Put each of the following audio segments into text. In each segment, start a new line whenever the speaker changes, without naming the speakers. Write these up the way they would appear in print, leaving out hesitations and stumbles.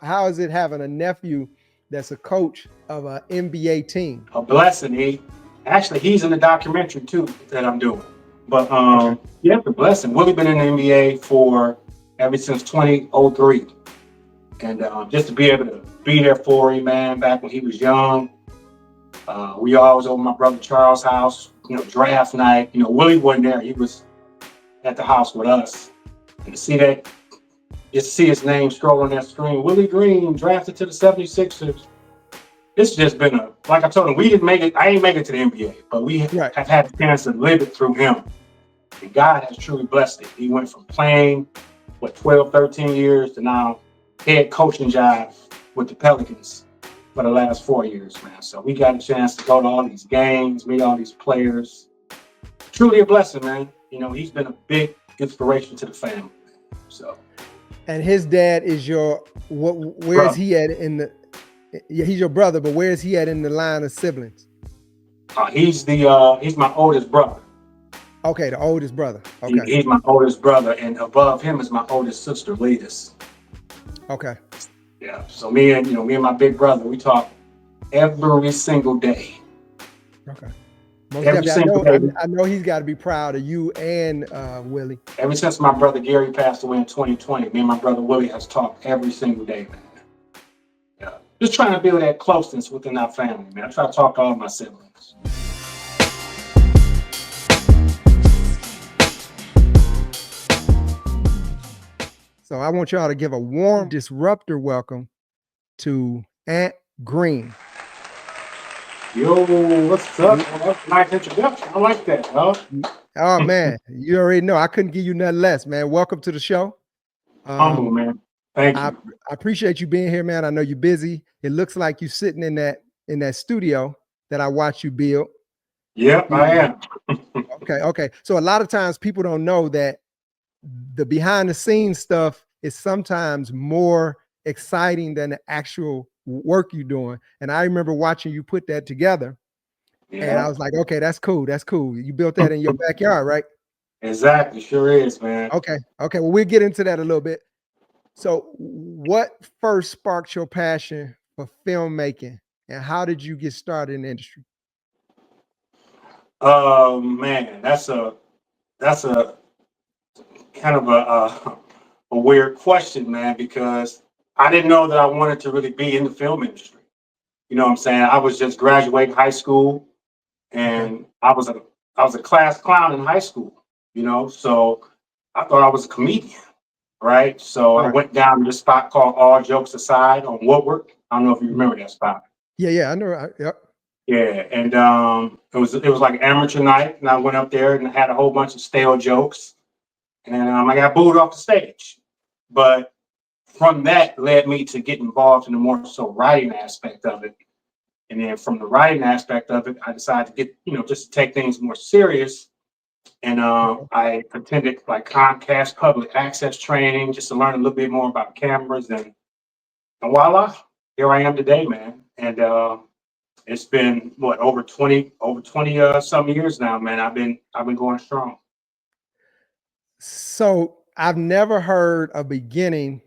How is it having a nephew that's a coach of an NBA team?
A blessing. He's in the documentary too that I'm doing. But
Okay.
yeah, it's a blessing. Willie been in the NBA for ever since 2003, and just to be able to be there for him, man, back when he was young. We always over my brother Charles' house, draft night. Willie wasn't there; he was at the house with us. And to see that, just to see his name scroll on that screen, Willie Green drafted to the 76ers. It's just been like I told him, we didn't make it. I ain't make it to the NBA, but we
Right.
have had a chance to live it through him. And God has truly blessed it. He went from playing, 12, 13 years to now head coaching job with the Pelicans for the last 4 years, man. So we got a chance to go to all these games, meet all these players. Truly a blessing, man. He's been a big inspiration to the family. So.
And his dad is where is he at in the? Yeah, he's your brother, but where is he at in the line of siblings?
He's my oldest brother.
Okay, the oldest brother. Okay.
He's my oldest brother, and above him is my oldest sister, Letus.
Okay.
Yeah. So me and my big brother, we talk every single day.
Okay. I know he's got to be proud of you and Willie.
Ever since my brother Gary passed away in 2020, me and my brother Willie has talked every single day, man. Yeah. Just trying to build that closeness within our family, man. I try to talk to all my siblings.
So I want y'all to give a warm disruptor welcome to Ant Green.
Yo, what's up? That's a nice introduction. I like that, huh?
Oh man, you already know I couldn't give you nothing less, man. Welcome to the show.
Humble, man. Thank you.
I appreciate you being here, man. I know you're busy. It looks like you're sitting in that studio that I watch you build.
Yep, I am.
Okay. So a lot of times people don't know that the behind the scenes stuff is sometimes more exciting than the actual work you're doing. And I remember watching you put that together. Yeah. And I was like, okay, that's cool. That's cool. You built that in your backyard, right?
Exactly. Sure is, man.
Okay. Well, we'll get into that a little bit. So what first sparked your passion for filmmaking, and how did you get started in the industry?
Man, that's a kind of a weird question, man, because I didn't know that I wanted to really be in the film industry. You know what I'm saying? I was just graduating high school, and I was a class clown in high school. So I thought I was a comedian, right? So I went down to this spot called All Jokes Aside on Woodward. I don't know if you remember that spot.
Yeah, I know. Yep.
Yeah, and it was like amateur night, and I went up there and had a whole bunch of stale jokes, and I got booed off the stage. But from that led me to get involved in the more so writing aspect of it, and then from the writing aspect of it, I decided to get just to take things more serious, and I attended like Comcast public access training just to learn a little bit more about cameras, and voila, here I am today, man, and. It's been over 20 some years now, man. I've been going strong.
So I've never heard a beginning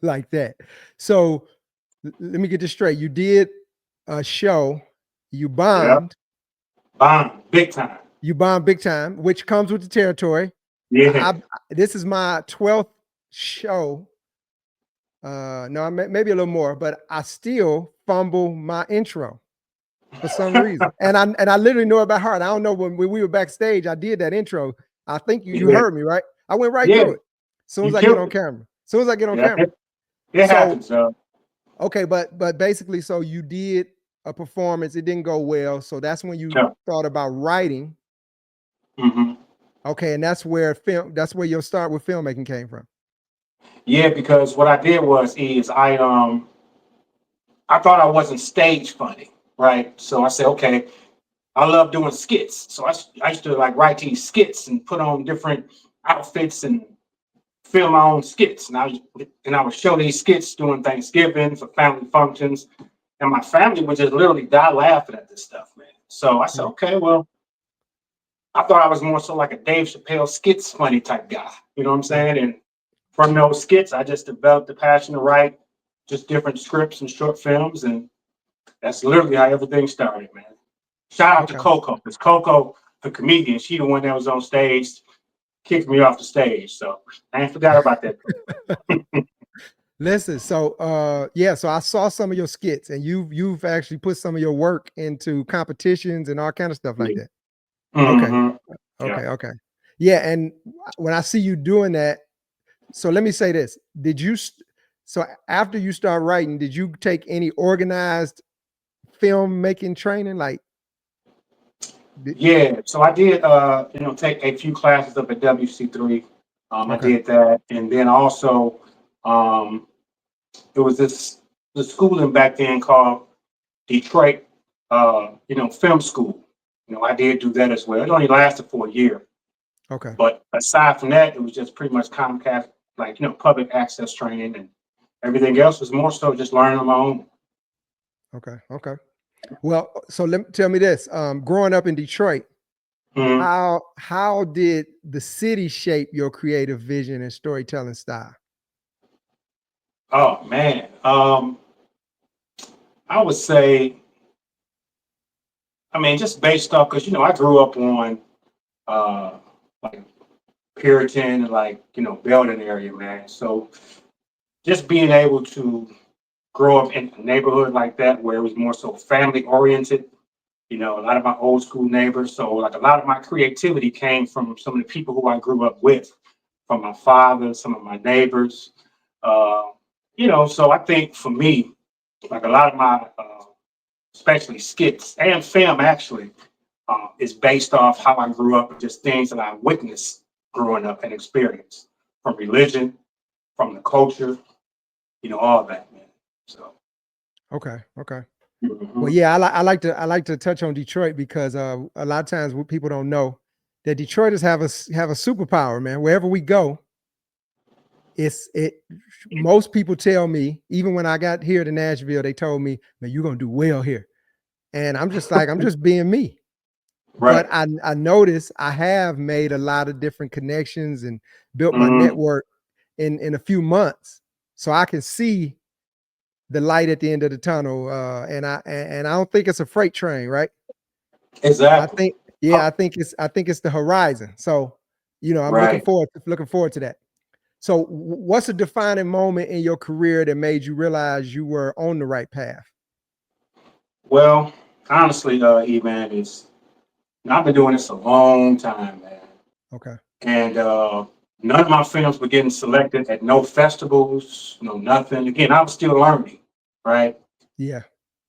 like that. So let me get this straight. You did a show, you bombed.
Yep. Bombed big time.
You bombed big time, which comes with the territory.
Yeah.
This is my 12th show. No, maybe a little more, but I still fumble my intro for some reason. And I literally know it by heart. I don't know when we were backstage, I did that intro. I think you heard me, right? I went right through it. As soon as I get on camera.
It happens.
Okay, but basically, so you did a performance, it didn't go well. So that's when you thought about writing.
Mm-hmm.
Okay, and that's where your start with filmmaking came from.
Yeah, because what I did was I thought I wasn't stage funny, right? So I said, okay, I love doing skits. So I used to like write these skits and put on different outfits and film my own skits. And I would show these skits during Thanksgiving for family functions. And my family would just literally die laughing at this stuff, man. So I said, okay, well, I thought I was more so like a Dave Chappelle skits funny type guy. You know what I'm saying? And from those skits, I just developed the passion to write just different scripts and short films, and that's literally how everything started, man. Shout out to
Okay.
Coco, because Coco, the comedian, she the one that was on stage, kicked me off the stage. So I ain't forgot about that.
Listen, so yeah, so I saw some of your skits, and you've actually put some of your work into competitions and all kind of stuff like that. Okay.
Mm-hmm. Yeah.
Okay. Yeah, and when I see you doing that, so let me say this. So after you start writing, did you take any organized filmmaking training? Like,
Yeah. So I did take a few classes up at WC3. I
okay.
did that. And then also um it was the schooling back then called Detroit film school. I did do that as well. It only lasted for a year.
Okay.
But aside from that, it was just pretty much Comcast, like, public access training, and everything else was more so just learning on my own.
Okay. Well, so tell me this. Growing up in Detroit,
Mhm.
how did the city shape your creative vision and storytelling style?
Oh man. I would say, I mean, just based off, because I grew up on like Puritan and, like, Belden area, man. So just being able to grow up in a neighborhood like that where it was more so family oriented, a lot of my old school neighbors. So like a lot of my creativity came from some of the people who I grew up with, from my father, some of my neighbors. Uh, so I think for me, like a lot of my, especially skits and film actually, is based off how I grew up and just things that I witnessed growing up and experienced from religion, from the culture, all that, man. So.
Okay. Well,
Mhm.
yeah, I like to touch on Detroit because a lot of times what people don't know that Detroiters have a superpower, man. Wherever we go, it most people tell me, even when I got here to Nashville, they told me, man, you're gonna do well here. And I'm just like, I'm just being me. But
Right.
I noticed I have made a lot of different connections and built my
Mhm.
network in a few months. So I can see the light at the end of the tunnel. And I don't think it's a freight train, right? I
Exactly.
think, yeah, I think it's the horizon. So, I'm
Right.
looking forward to that. So what's a defining moment in your career that made you realize you were on the right path?
Well, honestly, man, I've been doing this a long time, man,
Okay.
and none of my films were getting selected at no festivals, no nothing. Again, I was still learning, right?
Yeah.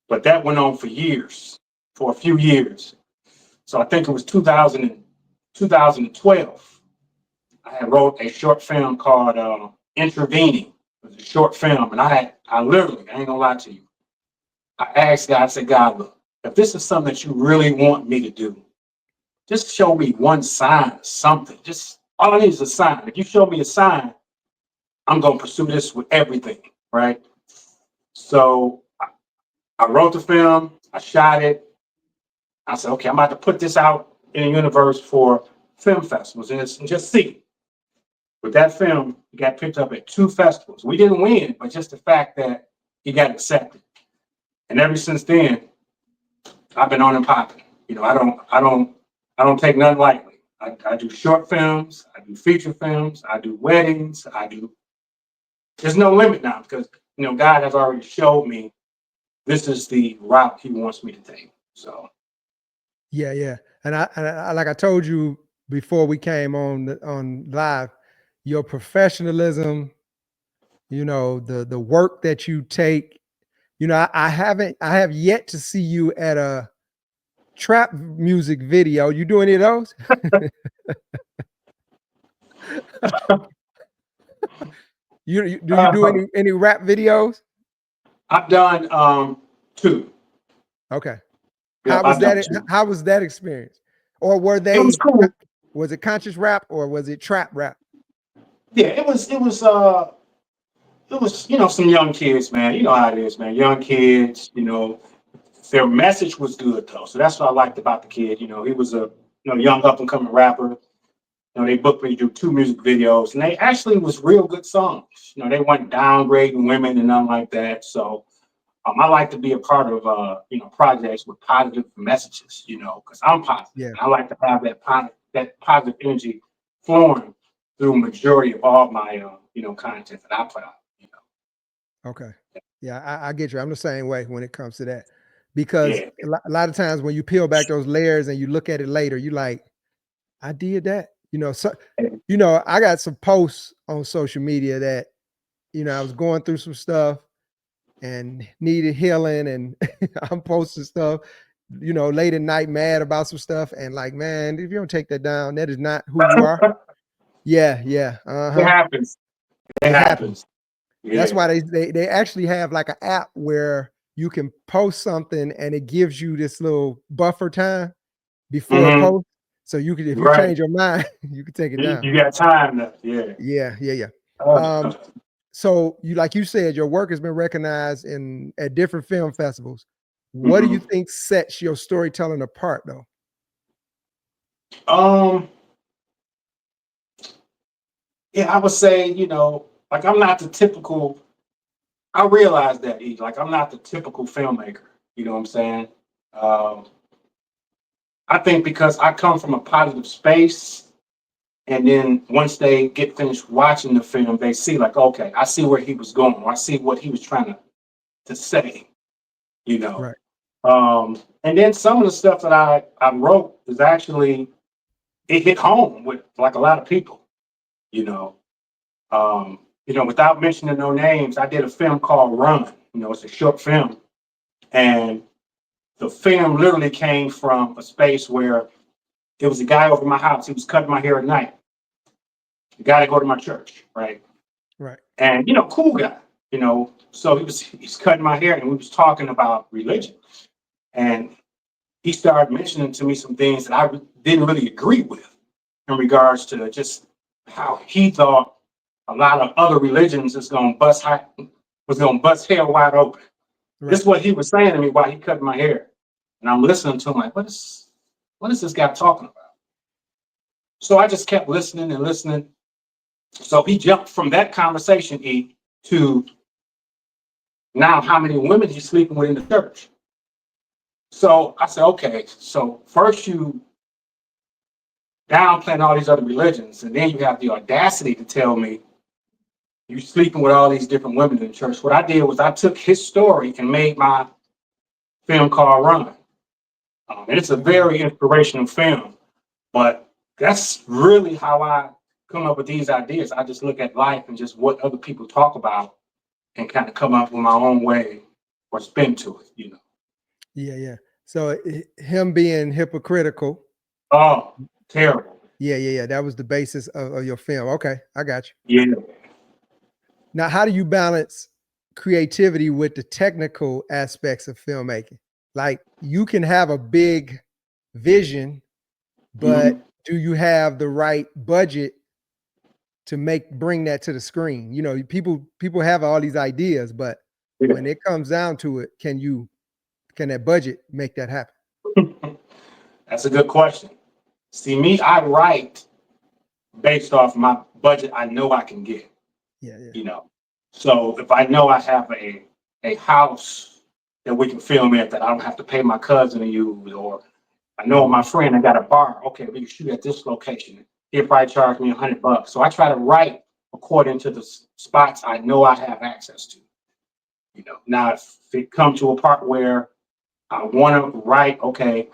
But that went on for years, for a few years. So I think it was 2012. I had wrote a short film called Intervening. It was a short film, and I literally, I ain't gonna lie to you, I asked God, I said, God, look, if this is something that you really want me to do, just show me one sign, something. Just all I need is a sign. If you show me a sign, I'm gonna pursue this with everything, right? So I wrote the film, I shot it. I said, okay, I'm about to put this out in the universe for film festivals and just see. With that film, it got picked up at 2 festivals. We didn't win, but just the fact that he got accepted. And ever since then, I've been on and popping. I don't take nothing lightly. I do short films, I do feature films, I do weddings, I do. There's no limit now because God has already showed me this is the route He wants me to take. So.
Yeah. And I like I told you before we came on live, your professionalism, the work that you take, I have yet to see you at a trap music video. You do any of those? Do you do any rap videos?
I've done two.
Okay.
Yep, I've done two.
How was that experience? Or
It was cool.
was it conscious rap or was it trap rap?
Yeah, it was some young kids, man. You know how it is, man. Young kids, their message was good though. So that's what I liked about the kid. He was a young up and coming rapper. they booked me to do 2 music videos, and they actually was real good songs. They weren't downgrading women and nothing like that. So I like to be a part of projects with positive messages, because I'm positive.
Yeah.
And I like to have that positive energy flowing through majority of all my content that I put out.
Okay. Yeah, I get you. I'm the same way when it comes to that, because
Yeah.
a lot of times when you peel back those layers and you look at it later, you like, I did that. So I got some posts on social media that I was going through some stuff and needed healing, and I'm posting stuff, late at night, mad about some stuff, and like, man, if you don't take that down, that is not who you are. Yeah, yeah,
It happens. It
it happens.
happens.
That's
Yeah.
why they actually have like an app where you can post something and it gives you this little buffer time before it
Hmm.
posts. So you can, if you
Right.
change your mind, you can take it down.
You got time left. Yeah.
Yeah, yeah, yeah.
Uh,
Um, so like you said, your work has been recognized at different film festivals. What do you
mhm.
think sets your storytelling apart, though?
Um. Yeah, I would say, like I'm not the typical. I realize that, like I'm not the typical filmmaker. You know what I'm saying? Um, I think because I come from a positive space, and then once they get finished watching the film, they see like, okay, I see where he was going, or I see what he was trying to say. You know.
Right.
And then some of the stuff that I wrote is actually it hit home with like a lot of people. You know. Without mentioning no names, I did a film called Run. It's a short film. And the film literally came from a space where there was a guy over my house. He was cutting my hair at night. The guy that go to my church, right?
Right.
And cool guy. So he's cutting my hair, and we was talking about religion. And he started mentioning to me some things that I didn't really agree with in regards to just how he thought a lot of other religions was gonna bust hell wide open. This
Right.
is what he was saying to me while he cut my hair. And I'm listening to him like, what is this guy talking about? So I just kept listening and listening. So he jumped from that conversation, to now how many women he's sleeping with in the church. So I said, okay, so first you downplaying all these other religions, and then you have the audacity to tell me you're sleeping with all these different women in the church. What I did was I took his story and made my film called Run. And it's a
Okay.
very inspirational film, but that's really how I come up with these ideas. I just look at life and just what other people talk about and kind of come up with my own way or spin to it.
Yeah, yeah. So him being hypocritical.
Oh, terrible.
Yeah, yeah, yeah. That was the basis of your film. Okay, I got you.
Yeah.
Now, how do you balance creativity with the technical aspects of filmmaking? Like, you can have a big vision, but
Mhm.
do you have the right budget to bring that to the screen? People have all these ideas, but
Yeah.
when it comes down to it, can that budget make that happen?
That's a good question. See, me, I write based off my budget I know I can get.
Yeah, yeah.
you know. So if I know I have a house that we can film at that I don't have to pay my cousin to use, or I know my
Mhm.
friend I got a bar, okay, we can shoot at this location. He'll probably charge me $100. So I try to write according to the spots I know I have access to. Now if it comes to a part where I want to write, okay,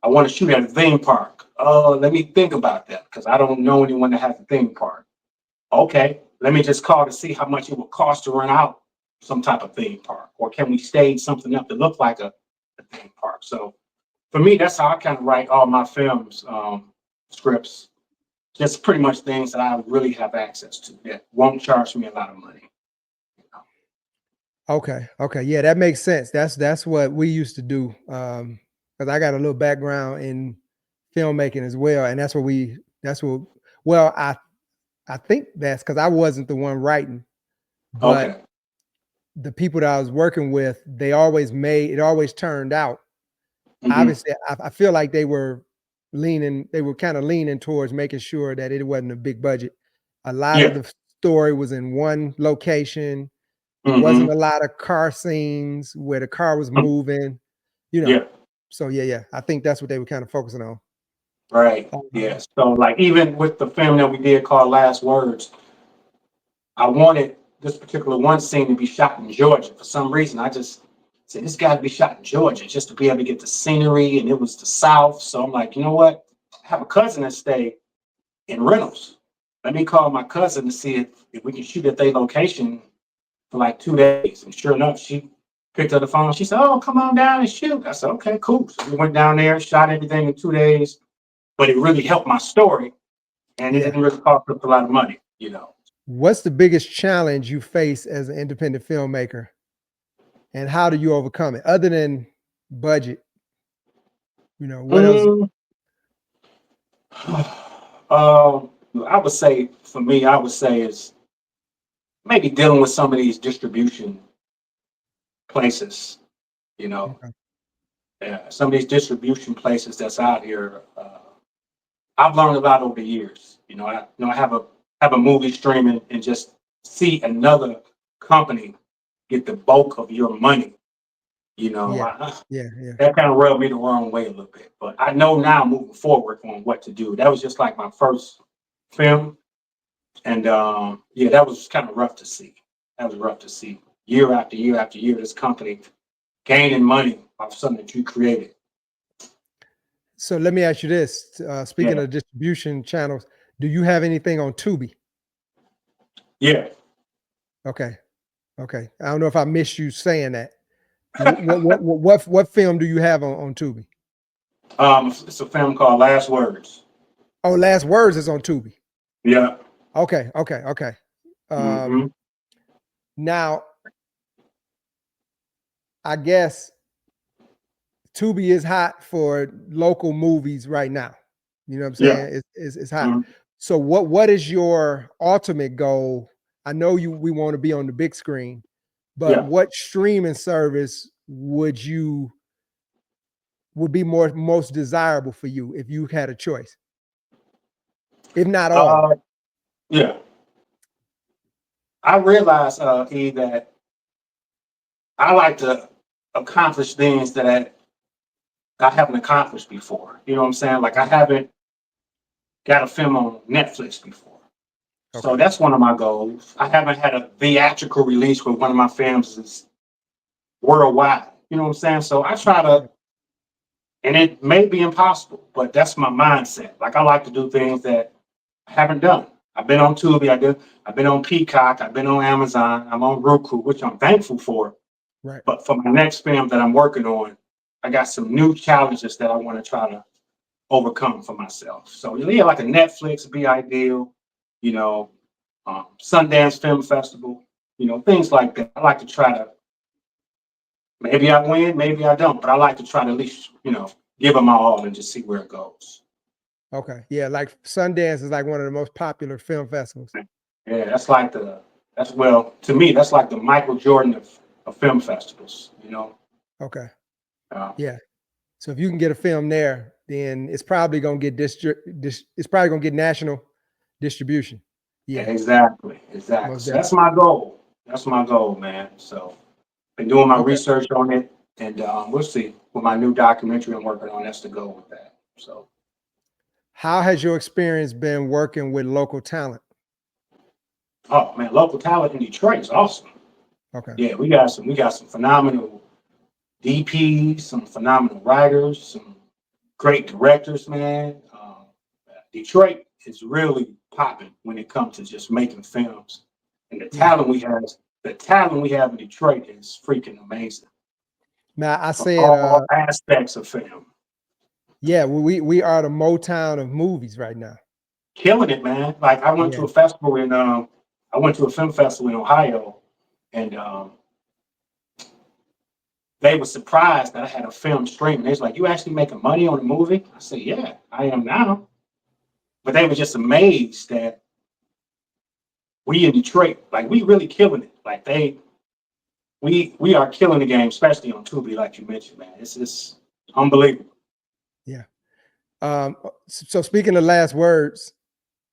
I want to shoot at a theme park. Oh, let me think about that because I don't know anyone that has a theme park. Okay, let me just call to see how much it would cost to rent out some type of theme park, or can we stage something up that look like a theme park? So for me, that's how I kind of write all my films, scripts, just pretty much things that I really have access to that won't charge me a lot of money.
Okay. Okay. Yeah, that makes sense. That's what we used to do. Because I got a little background in filmmaking as well. And that's what well, I think that's because I wasn't the one writing, but
Okay.
the people that I was working with, they always made it always turned out.
Hmm.
Obviously, I feel like they were they were kind of leaning towards making sure that it wasn't a big budget. A lot of
Yeah.
the story was in one location. It wasn't
Hmm.
a lot of car scenes where the car was moving, you know.
Yeah.
So yeah. I think that's what they were kind of focusing on.
Right.
Uh,
Yes. So like even with the film that we did called Last Words, I wanted this particular one scene to be shot in Georgia. For some reason, I just said this got to be shot in Georgia just to be able to get the scenery, and it was the South. So I'm like, you know what? I have a cousin that stay in Reynolds. Let me call my cousin to see if we can shoot at their location for like 2 days. And sure enough, she picked up the phone. She said, "Oh, come on down and shoot." I said, "Okay, cool." So we went down there, shot everything in 2 days, but it really helped my story, and it
yeah.
didn't really cost us a lot of money, you know.
What's the biggest challenge you face as an independent filmmaker, and how do you overcome it? Other than budget, what else?
Mm, um, I would say for me, I would say is maybe dealing with some of these distribution places, you know.
Okay.
Yeah, some of these distribution places that's out here. I've learned a lot over the years. I have a movie streaming and just see another company get the bulk of your money. You know,
Yeah,
I,
yeah.
that kind of rubbed me the wrong way a little bit. But I know now moving forward on what to do. That was just like my first film, and yeah, that was kind of rough to see. That was rough to see year after year after year. This company gaining money off something that you created.
So let me ask you this: speaking
Yeah,
of distribution channels, do you have anything on Tubi?
yeah.
Okay, okay. I don't know if I missed you saying that. What film do you have on Tubi?
It's a film called Last Words.
Oh, Last Words is on Tubi.
Yeah.
Okay.
Hmm.
Now I guess Tubi is hot for local movies right now. You know what I'm
Yeah.
saying? It's hot.
Hmm.
So what is your ultimate goal? I know we want to be on the big screen, but
Yeah.
what streaming service would be most desirable for you if you had a choice? If not all.
Uh, yeah. I realize, E, that I like to accomplish things that I haven't accomplished before. You know what I'm saying? Like I haven't got a film on Netflix before. So
Okay.
that's one of my goals. I haven't had a theatrical release with one of my films is worldwide. You know what I'm saying? So I try
Yeah.
to, and it may be impossible, but that's my mindset. Like I like to do things that I haven't done. I've been on Tubi, I've been on Peacock, I've been on Amazon, I'm on Roku, which I'm thankful for.
Right.
But for my next film that I'm working on, I got some new challenges that I want to try to overcome for myself. So yeah, like a Netflix would be ideal, you know, Sundance Film Festival, things like that. I like to try to, maybe I win, maybe I don't, but I like to try to at least, give them my all and just see where it goes.
Okay. Yeah, like Sundance is like one of the most popular film festivals.
Yeah, well, to me, that's like the Michael Jordan of film festivals, you know.
Okay.
Uh,
Yeah. So if you can get a film there, then it's probably gonna get it's probably gonna get national distribution. Yeah,
exactly, exactly.
most
So that's
definitely.
my goal. That's my goal, man. So been doing my
Okay.
research on it, and we'll see. With my new documentary I'm working on, that's the goal with that. So,
How has your experience been working with local talent?
oh man, local talent in Detroit is awesome.
Okay.
Yeah, we got some phenomenal DPs, some phenomenal writers, some great directors, man. Detroit is really popping when it comes to just making films, and
Yeah.
the talent we have in Detroit is freaking amazing
Now I
from
said,
all aspects of film.
yeah, we are the Motown of movies right now.
Killing it, man. Like
Yeah.
I went to a film festival in Ohio, and they were surprised that I had a film stream. They was like, "You actually making money on a movie?" I said, "Yeah, I am now." But they were just amazed that we in Detroit, like we really killing it. Like we are killing the game, especially on Tubi, like you mentioned, man. It's unbelievable.
Yeah. So speaking of last words,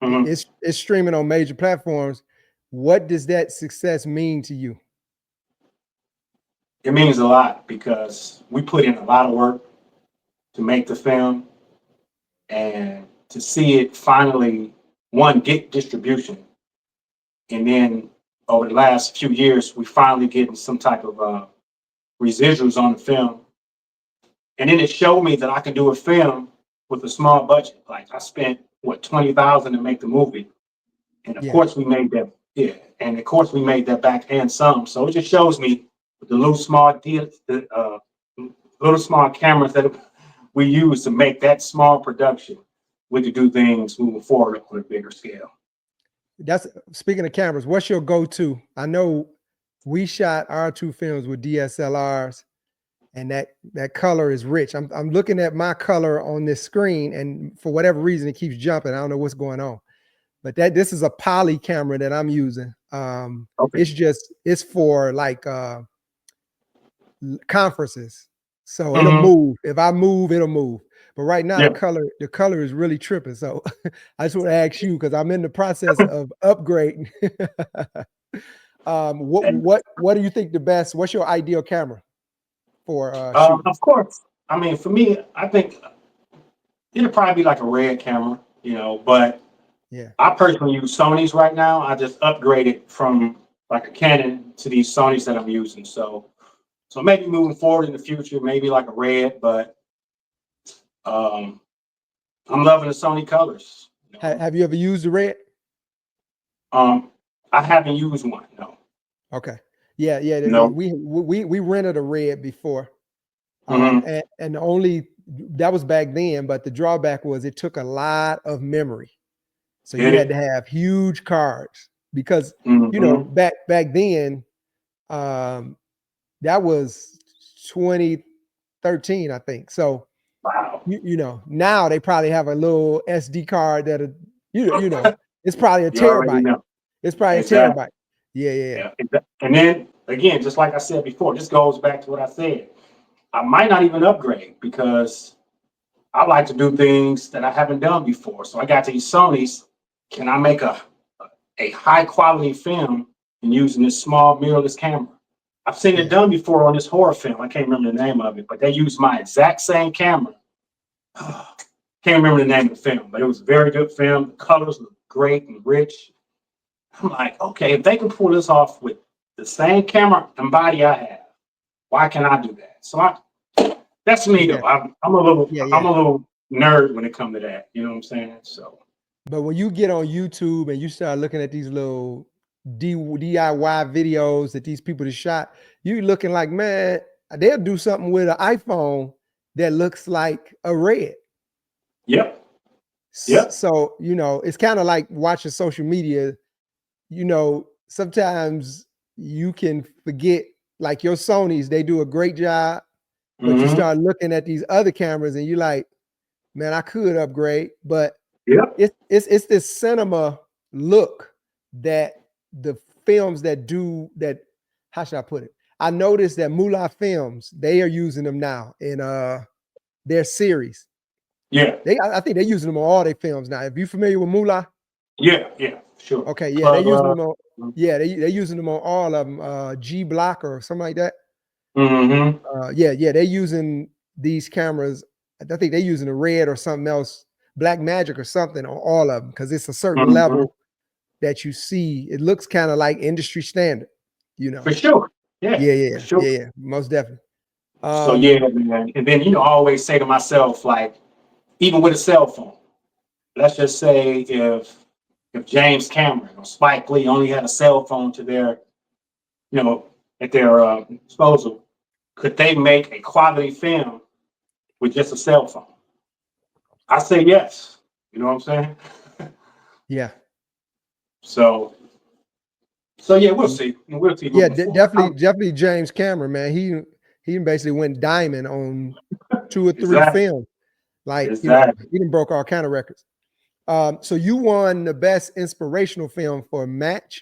Mhm.
it's streaming on major platforms. What does that success mean to you?
It means a lot because we put in a lot of work to make the film, and to see it finally, one, get distribution, and then over the last few years, we finally getting some type of residuals on the film. And then it showed me that I can do a film with a small budget. Like I spent what 20,000 to make the movie, and of
Yeah,
course we made that. Yeah, and of course we made that back and some. So it just shows me with the little small deals, the little small cameras that we use to make that small production, we could do things moving forward on a bigger scale.
that's speaking of cameras. What's your go-to? I know we shot our two films with DSLRs, and that color is rich. I'm looking at my color on this screen, and for whatever reason, it keeps jumping. I don't know what's going on. But this is a poly camera that I'm using.
Okay.
It's for like conferences. So it'll
Mm-hmm.
move. If I move, it'll move. But right now
Yeah.
the color is really tripping. So I just want to ask you because I'm in the process of upgrading.
And
What do you think what's your ideal camera for shooting?
of course, I mean, for me, I think it'll probably be like a red camera, but
Yeah.
I personally use Sony's right now. I just upgraded from like a Canon to these Sony's that I'm using. So maybe moving forward in the future, maybe like a red, but um, I'm loving the Sony colors.
Have you ever used the red?
Um, I haven't used one. No,
Okay. Yeah, yeah.
no.
We rented a red before.
Hmm.
And the only that was back then, but the drawback was it took a lot of memory. So you
Did
had to
it?
have huge cards because
Hmm.
back then, um, that was 2013, I think. So
Wow.
now they probably have a little SD card that it's probably a
You already
terabyte.
know.
It's probably a
Exactly.
terabyte. Yeah, yeah, yeah.
Yeah. And then again, just like I said before, this goes back to what I said. I might not even upgrade because I like to do things that I haven't done before. So I got these Sony's. Can I make a high quality film and using this small mirrorless camera? I've seen it
Yeah.
done before on this horror film. I can't remember the name of it, but they used my exact same camera. Can't remember the name of the film, but it was a very good film. The colors look great and rich. I'm like, okay, if they can pull this off with the same camera and body I have, why can't I do that? That's me
Yeah.
though. I'm a little
Yeah.
I'm
Yeah.
a little nerd when it comes to that. You know what I'm saying? So
But when you get on YouTube and you start looking at these little DIY videos that these people just shot, you looking like, man, they'll do something with an iPhone that looks like a red.
yep, yep.
So, it's kind of like watching social media. Sometimes you can forget, like your Sonys, they do a great job, but you
Hmm.
start looking at these other cameras and you like, man, I could upgrade, but
Yep.
it's this cinema look that the films that do that. How should I put it? I noticed that Moolah Films, they are using them now in their series.
Yeah.
I think they're using them on all their films now. If you familiar with Moolah,
Yeah. Yeah. Sure.
okay, yeah, they're
Club.
using them on. Yeah, they're using them on all of them. G Block or something like that.
Mm-hmm.
Yeah, they're using these cameras. I think they're using a red or something else, Black Magic or something on all of them because it's a certain
Mm-hmm.
level that you see. It looks kind of like industry standard,
For sure. Yeah.
Yeah,
For
yeah,
sure.
yeah, yeah, most definitely.
So yeah,
Um,
man. And then I always say to myself, like, even with a cell phone, let's just say if James Cameron or Spike Lee only had a cell phone to their, you know, at their disposal, could they make a quality film with just a cell phone? I say yes. You know what I'm saying?
yeah,
So so yeah, we'll see. We'll see
yeah,
moving forward.
definitely James Cameron, man. He basically went diamond on 2 or 3
Exactly.
films. Like,
Exactly.
he done broke all kind of records. So you won the best inspirational film for Match.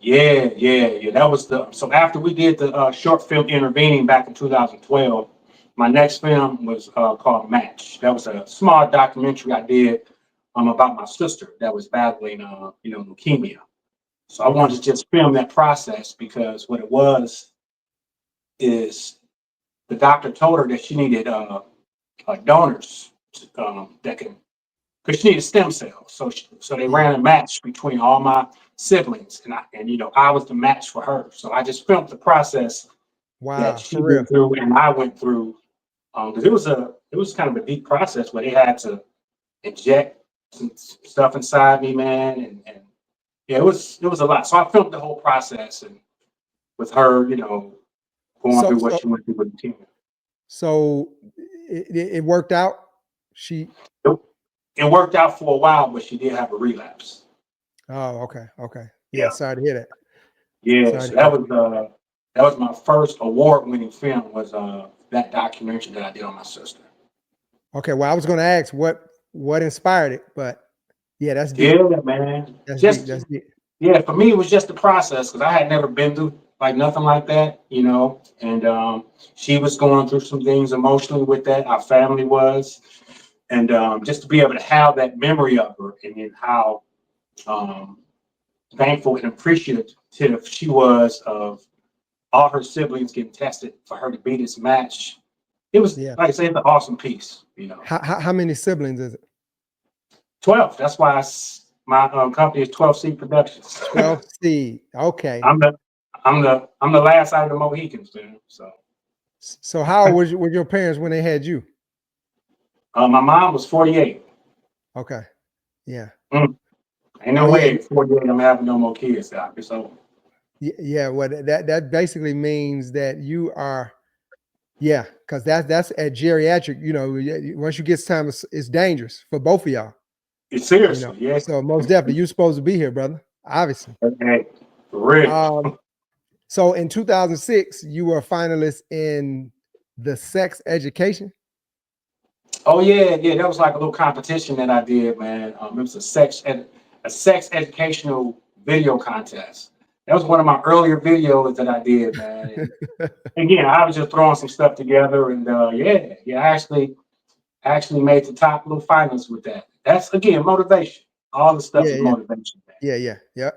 Yeah, yeah, yeah. That was so after we did the short film Intervening back in 2012, my next film was called Match. That was a small documentary I did about my sister that was battling leukemia. So I wanted to just film that process because what it was is the doctor told her that she needed donors that can, because she needed stem cells. So they ran a match between all my siblings, and I was the match for her. So I just filmed the process that
Wow,
she
for real.
went through and I went through, because it was kind of a deep process where they had to inject some stuff inside me, man, and yeah, it was a lot. So I filmed the whole process and with her, going
So
through what
so
she went through with the team.
so it worked out. She
It, it worked out for a while, but she did have a relapse.
Oh, okay, okay. Yeah,
Yeah,
sorry to hear that.
yeah.
Sorry
So
to hear
that was my first award-winning film. Was that documentary that I did on my sister.
that. Okay, well, I was gonna ask what inspired it, but yeah, that's deep.
Yeah, man.
That's deep.
Just
That's deep.
yeah, for me it was just the process because I had never been through like nothing like that, And she was going through some things emotionally with that. Our family was, and just to be able to have that memory of her and then how um, thankful and appreciative she was of all her siblings getting tested for her to be this match. It was
Yeah.
like I say, it's an awesome piece.
How many siblings is it?
12. That's why my company is 12C Productions.
12C. Okay.
I'm the I'm the last out of the Mohicans, man. So
So how old were your parents when they had you?
my mom was 48.
Okay. Yeah.
Mm. Ain't
Oh
no
yeah.
way 48 I'm having no more kids out. It's over.
Yeah. Well, that basically means that you are, yeah, because that's at geriatric. Once you get to time, it's dangerous for both of y'all.
It's seriously, yeah.
So most definitely, you're supposed to be here, brother. Obviously.
Okay, for real.
So in 2006, you were a finalist in the sex education.
Oh yeah, yeah. That was like a little competition that I did, man. It was a sex educational video contest. That was one of my earlier videos that I did, man. And again, I was just throwing some stuff together, and yeah, I actually made the top little finals with that. That's again motivation. All the stuff
Yeah,
is
yeah,
motivation, man.
yeah.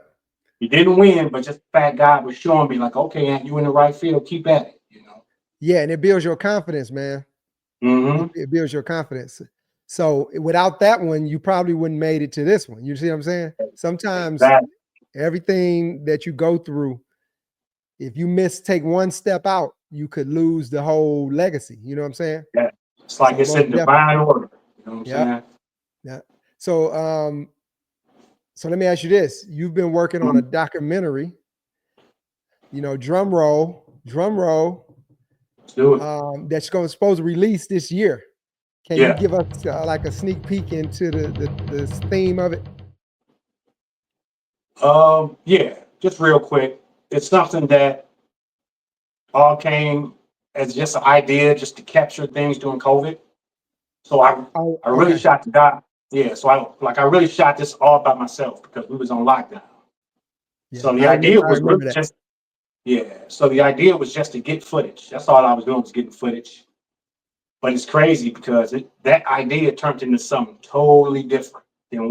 You didn't win, but just the fact God was showing me, like, okay, Aunt, you in the right field, keep at it.
Yeah, and it builds your confidence, man.
Mm-hmm.
It builds your confidence. So without that one, you probably wouldn't made it to this one. You see what I'm saying? Sometimes
Exactly.
everything that you go through, if you take one step out, you could lose the whole legacy. You know what I'm saying?
Yeah. It's like
So
it's
most
in
definitely.
divine order. You know what I'm
Yeah,
saying?
yeah. So so let me ask you this. You've been working on a documentary, drum roll,
Let's do it.
that's supposed to release this year. Can you
Yeah.
give us like a sneak peek into the theme of it?
Yeah, just real quick. It's something that all came as just an idea just to capture things during COVID. So
Oh,
I really
okay.
shot the doc. Yeah, so I really shot this all by myself because we was on lockdown.
Yeah,
So the
I remember.
idea
I
was really
remember that.
just yeah. So the idea was just to get footage. That's all I was doing was getting footage. But it's crazy because that idea turned into something totally different than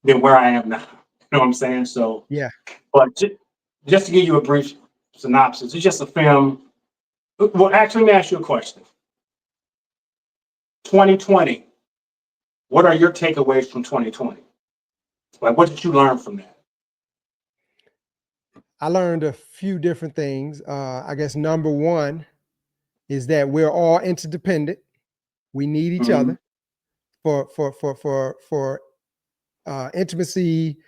than where I am now. You know what I'm saying? So,
Yeah.
but just to give you a brief synopsis, it's just a film. Well, actually, let me ask you a question. 2020. What are your takeaways from 2020? Like, what did you learn from that?
I learned a few different things. I guess number one is that we're all interdependent. We need each
Mm-hmm.
other for intimacy,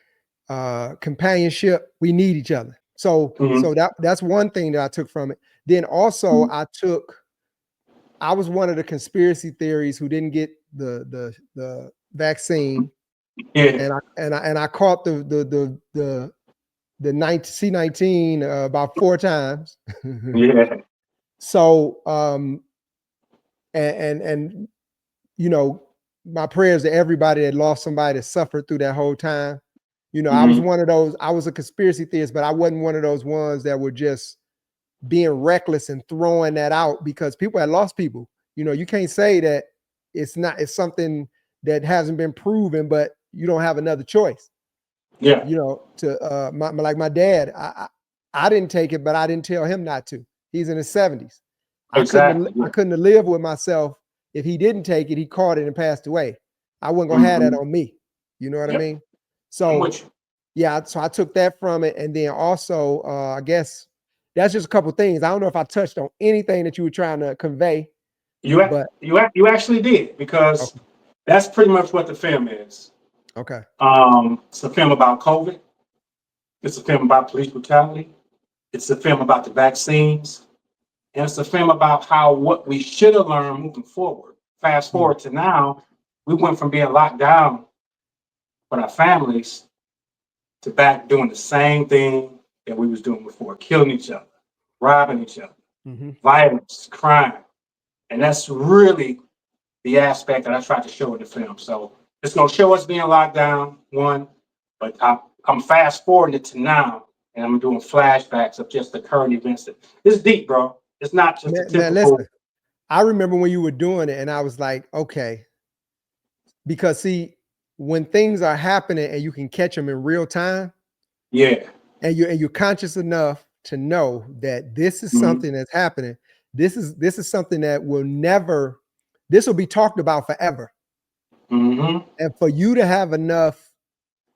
companionship. We need each other. So
Mm-hmm.
so that's one thing that I took from it. Then also I was one of the conspiracy theories who didn't get the vaccine,
Yeah.
and I caught the C-19 about 4 times.
Yeah.
So and my prayers to everybody that lost somebody that suffered through that whole time. I was
Mm-hmm.
one of those. I was a conspiracy theorist, but I wasn't one of those ones that were just being reckless and throwing that out because people had lost people. You know, you can't say that it's something that hasn't been proven, but you don't have another choice.
Yeah.
You know, to like my dad, I didn't take it, but I didn't tell him not to. He's in his 70s.
Exactly.
I couldn't have lived with myself if he didn't take it. He caught it and passed away. I wasn't gonna have that on me. You know what I mean? So yeah, so I took that from it, and then also I guess that's just a couple things. I don't know if I touched on anything that you were trying to convey.
You actually did, because
Okay.
that's pretty much what the film is.
Okay.
It's a film about COVID. It's a film about police brutality. It's a film about the vaccines. And it's a film about how what we should have learned moving forward. Fast forward to now, we went from being locked down with our families to back doing the same thing that we was doing before, killing each other, robbing each other, violence, crime. And that's really the aspect that I tried to show in the film. So it's going to show us being locked down, one, but I'm fast forwarding it to now, and I'm doing flashbacks of just the current events. It's deep, bro. It's not just a typical.
Man, listen, I remember when you were doing it, and I was like, okay, because see, when things are happening and you can catch them in real time,
yeah,
and you're conscious enough to know that this is something that's happening. This is something that will never. This will be talked about forever. And for you to have enough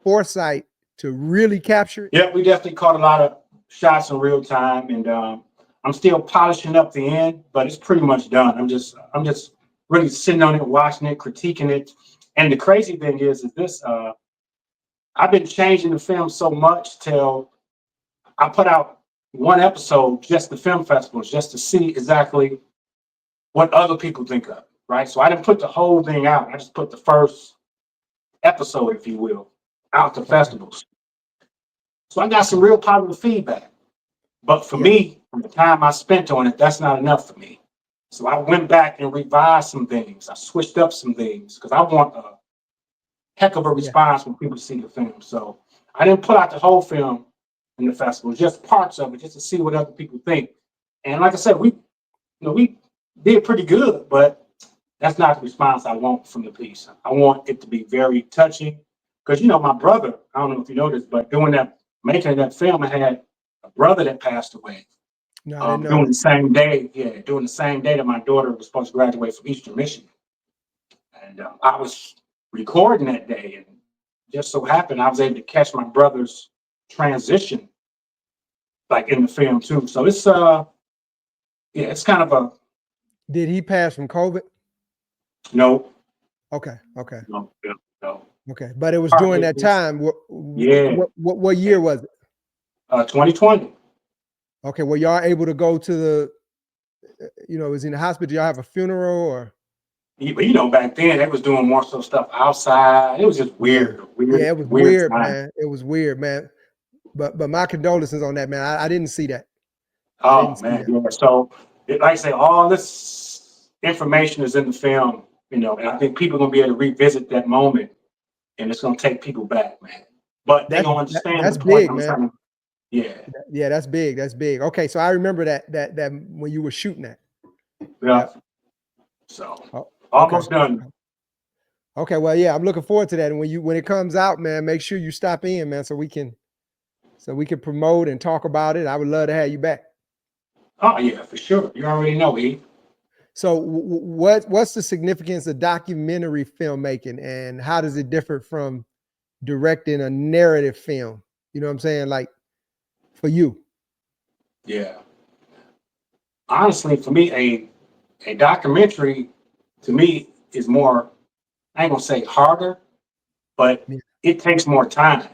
foresight to really capture it.
Yeah, we definitely caught a lot of shots in real time, and I'm still polishing up the end, but it's pretty much done. I'm just really sitting on it, watching it, critiquing it. And the crazy thing is this: I've been changing the film so much till I put out one episode just the film festivals, just to see exactly what other people think of. Right, so I didn't put the whole thing out. I just put the first episode, if you will, out to festivals. So I got some real positive feedback. But for me, from the time I spent on it, that's not enough for me. So I went back and revised some things. I switched up some things because I want a heck of a response when people see the film. So I didn't put out the whole film in the festival, just parts of it, just to see what other people think. And like I said, we did pretty good, but that's not the response I want from the piece. I want it to be very touching because, my brother, I don't know if you know this, but making that film, I had a brother that passed away.
No, I didn't know
During
that.
the same day, during the same day that my daughter was supposed to graduate from Eastern Michigan. And I was recording that day, and just so happened I was able to catch my brother's transition, like in the film too. So it's it's kind of a.
Did he pass from COVID?
No.
Okay.
No.
Okay, but it was during that time. What year was it?
2020.
Okay, well, y'all able to go to the, was in the hospital? Y'all have a funeral or?
But back then they was doing more so stuff outside. It was just weird.
Yeah, it was weird, man. It was weird, man. But my condolences on that, man. I didn't see that.
Oh man, yeah. So like I say, all this information is in the film, and I think people are gonna be able to revisit that moment, and it's gonna take people back, man. But they gonna understand
that's
the point
big,
I'm
man.
trying to. Yeah.
Yeah, that's big. That's big. Okay, so I remember that when you were shooting that.
Yeah. So almost done.
Okay, well, yeah, I'm looking forward to that. And when it comes out, man, make sure you stop in, man, so we can promote and talk about it. I would love to have you back.
Oh yeah, for sure. You already know, E.
So what's the significance of documentary filmmaking, and how does it differ from directing a narrative film? You know what I'm saying? Like for you.
Yeah. Honestly, for me, a documentary to me is more, I ain't gonna say harder, but it takes more time,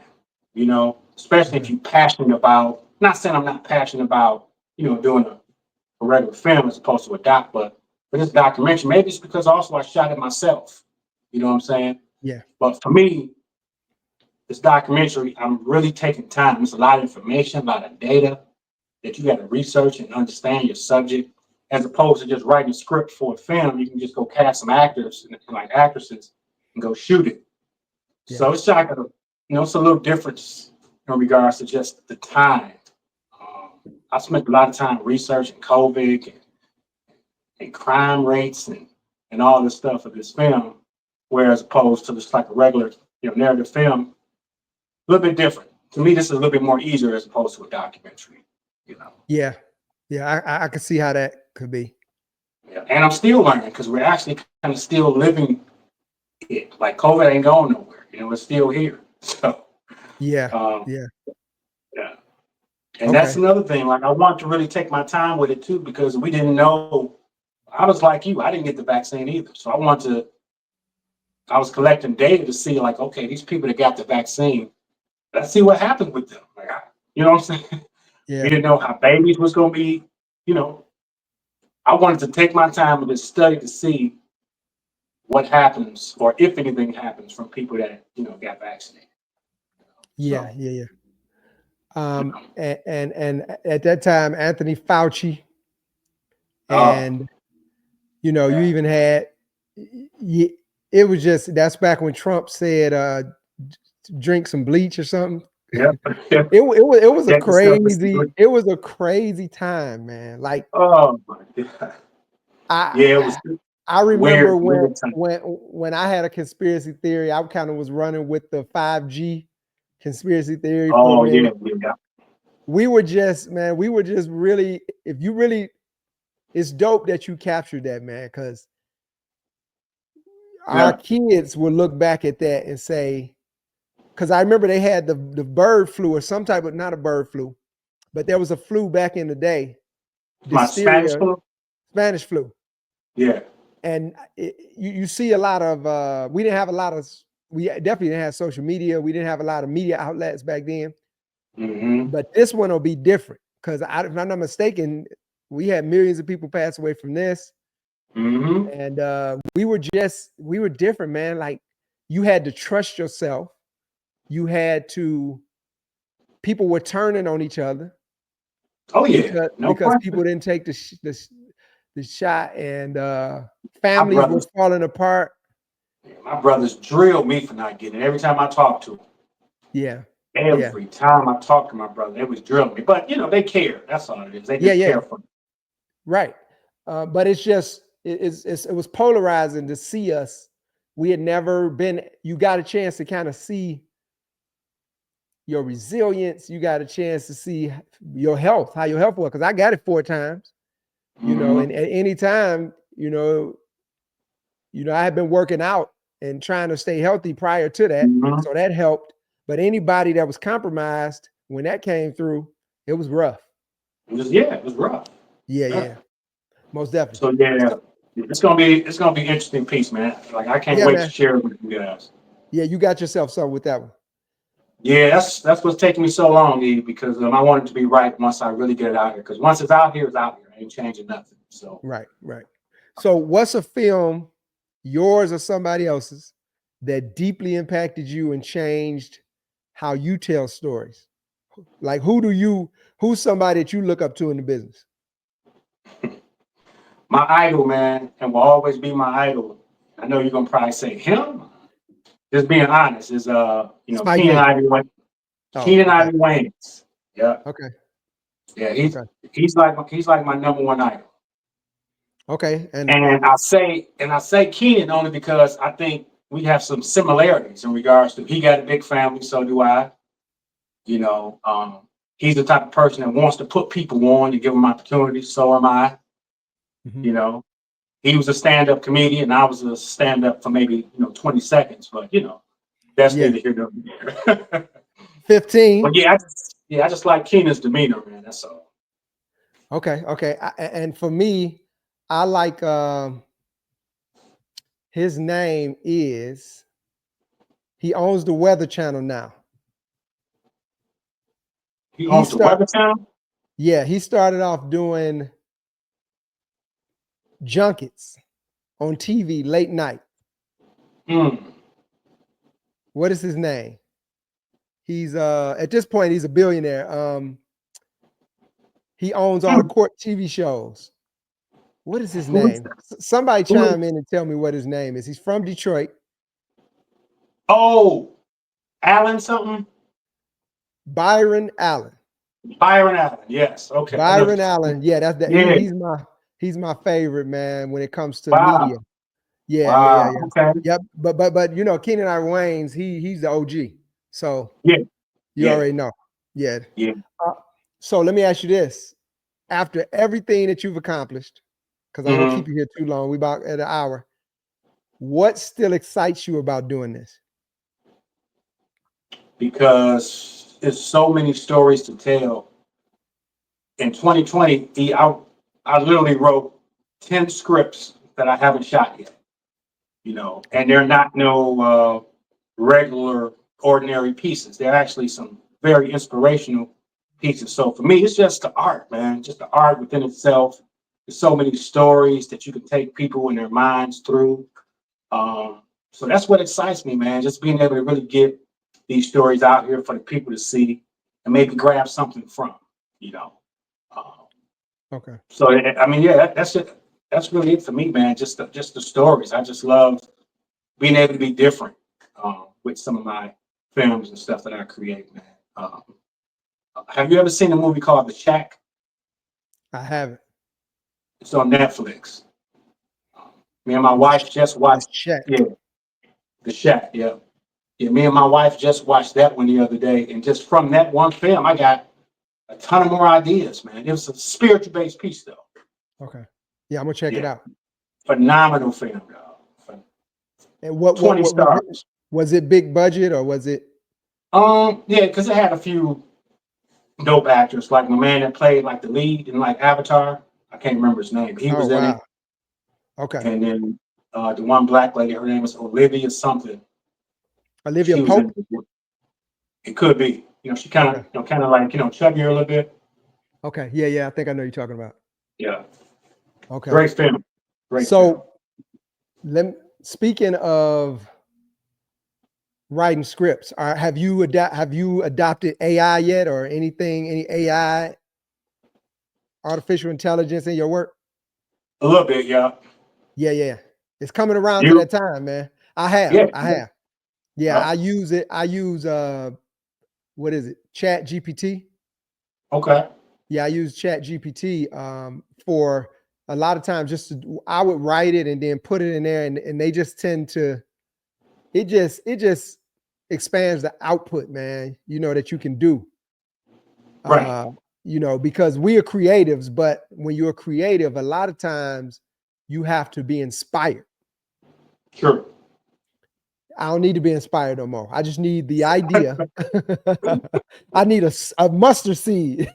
especially if you're passionate about, not saying I'm not passionate about, doing a regular film as opposed to a doc, but for this documentary, maybe it's because also I shot it myself. You know what I'm saying?
Yeah.
But for me, this documentary, I'm really taking time. There's a lot of information, a lot of data that you got to research and understand your subject, as opposed to just writing a script for a film. You can just go cast some actors and like actresses and go shoot it. Yeah. So it's like it's a little difference in regards to just the time. I spent a lot of time researching COVID and crime rates and all this stuff of this film, whereas opposed to just like a regular, narrative film, a little bit different. To me, this is a little bit more easier as opposed to a documentary, you know.
Yeah. Yeah. I could see how that could be.
Yeah. And I'm still learning because we're actually kind of still living it. Like COVID ain't going nowhere, it's still here. So,
Yeah.
um,
Yeah.
yeah. And that's
Okay.
another thing. Like I want to really take my time with it too, because we didn't know. I was like you. I didn't get the vaccine either. So I was collecting data to see like, okay, these people that got the vaccine, let's see what happened with them. Like, you know what I'm saying? We
Yeah.
didn't know how babies was going to be, you know, I wanted to take my time with this study to see what happens or if anything happens from people that, got vaccinated.
Yeah.
So,
Yeah. Yeah.
you know,
And at that time, Anthony Fauci,
oh,
and you
yeah.
even had it was just that's back when Trump said drink some bleach or something.
Yep.
It was a
Get yourself a.
crazy time, man. Like
Oh my God.
I
Yeah, it was
I remember
weird, weird time.
when I had a conspiracy theory, I kind of was running with the 5G conspiracy theory for a
Oh yeah,
minute.
yeah.
We were just really, if you really, it's dope that you captured that, man, because our
Yeah.
kids will look back at that and say, because I remember they had the bird flu or some type of, not a bird flu, but there was a flu back in the day,
My Spanish
diphtheria,
flu.
Spanish flu.
Yeah.
And you see a lot of, we didn't have a lot of, we definitely didn't have social media. We didn't have a lot of media outlets back then,
Mm-hmm.
but this one will be different because if I'm not mistaken, we had millions of people pass away from this.
Mm-hmm.
And we were different, man. Like you had to trust yourself. You had to, people were turning on each other
Oh yeah, no
because people
question.
didn't take the shot, and
My
families were
brothers,
falling apart.
my brothers drilled me for not getting it every time I talked to them.
Yeah. Yeah.
Every time I talked to my brother, they was drilling me. But they care. That's all it is. They
Yeah.
just
Yeah.
care for me.
Right. But it's just it was polarizing to see us. We had never been, you got a chance to kind of see your resilience. You got a chance to see your health, how your health was. Because I got it 4 times,
Mm-hmm.
and at any time, I had been working out and trying to stay healthy prior to that.
Mm-hmm.
So that helped. But anybody that was compromised when that came through, it was rough.
It was rough.
Yeah,
Yeah.
yeah. Most definitely.
So yeah,
So,
it's gonna be an interesting piece, man. Like I can't
yeah,
wait to
man.
share it with you guys.
Yeah, you got yourself something with that one.
Yeah, that's what's taking me so long, E, because I want it to be right once I really get it out here. Because once it's out here, it's out here. I ain't changing nothing. So
Right, right. So what's a film, yours or somebody else's, that deeply impacted you and changed how you tell stories? Like who's somebody that you look up to in the business?
my idol, man, and will always be my idol. I know you're gonna probably say him. Just being honest is
Spike
Keenan
Lee.
Ivory Wayans.
Oh,
Keenan
okay.
Ivory Wayans. Yeah,
Okay.
yeah.
Okay.
He's like my number one idol.
Okay. And
And I say Keenan only because I think we have some similarities in regards to he got a big family, so do I. You know, he's the type of person that wants to put people on and give them opportunities. So am I.
mhm.
You know, he was a stand-up comedian. I was a stand-up for maybe 20 seconds, but that's
Yeah.
neither here nor there. But
15.
I just like Keenan's demeanor, man. That's all.
Okay. Okay. And for me, I like his name is, he owns the Weather Channel now.
He
He
owns the
start
Weather Channel.
Yeah, he started off doing junkets on TV late night.
Mm.
What is his name? He's at this point he's a billionaire. He owns all the
Mm.
court TV shows. What is his
Who is
name?
that?
Somebody
Who is?
chime in and tell me what his name is. He's from Detroit.
Oh, Allen something.
Byron Allen.
Byron Allen. Yes. Okay. I know.
Byron Allen. Yeah, that's that.
Yeah.
He's my favorite, man, when it comes to
Wow.
media. Yeah, yeah, yeah,
Wow.
yeah.
Okay.
Yep. But you know, Keenan I. Wayne's he's the OG. So
Yeah.
you
Yeah.
already know. Yeah.
Yeah.
Uh, so let me ask you this: after everything that you've accomplished, because I ain't gonna
Hmm.
keep you here too long. We about at an hour. What still excites you about doing this?
Because there's so many stories to tell. In 2020, I literally wrote 10 scripts that I haven't shot yet, and they're not no regular, ordinary pieces. They're actually some very inspirational pieces. So for me, it's just the art, man, just the art within itself. There's so many stories that you can take people in their minds through. So that's what excites me, man, just being able to really get these stories out here for the people to see and maybe grab something from, you know. Uh,
Okay.
so I mean, yeah, that's it. That's really it for me, man. Just the stories. I just love being able to be different with some of my films and stuff that I create, man. Have you ever seen a movie called The Shack?
I haven't.
It's on Netflix. Me and my
The
wife just
the
watched.
check.
Yeah, The Shack. Yeah, yeah. Me and my wife just watched that one the other day, and just from that one film, I got a ton of more ideas, man. It was a spiritual based piece, though.
Okay. Yeah, I'm gonna check it
Yeah,
out.
phenomenal film, dog.
And what
20
what was it?
stars.
Was it big budget or was it?
Yeah, because it had a few dope actors, like my man that played like the lead in like Avatar. I can't remember his name. He
Oh
was in it,
wow. Okay.
and then the one black lady, her name was Olivia something.
Olivia
She was
Pope.
in it. It could be, she kind of,
Okay.
kind of like, chubbier a little bit.
Okay. Yeah, yeah. I think I know you're talking about.
Yeah,
Okay.
great film, great film.
So speaking of writing scripts, have you adopted AI yet or anything? Any AI, artificial intelligence in your work?
A little bit, yeah.
Yeah, yeah. It's coming around to
You,
that time, man. I have.
yeah,
I
yeah,
have. Yeah,
yeah.
I use it. I use what is it? Chat GPT.
Okay,
Yeah, I use Chat GPT for a lot of times I would write it and then put it in there and they just tend to it just expands the output, man, that you can do.
right,
Uh, because we are creatives, but when you're creative, a lot of times you have to be inspired.
sure.
I don't need to be inspired no more. I just need the idea. I need a mustard seed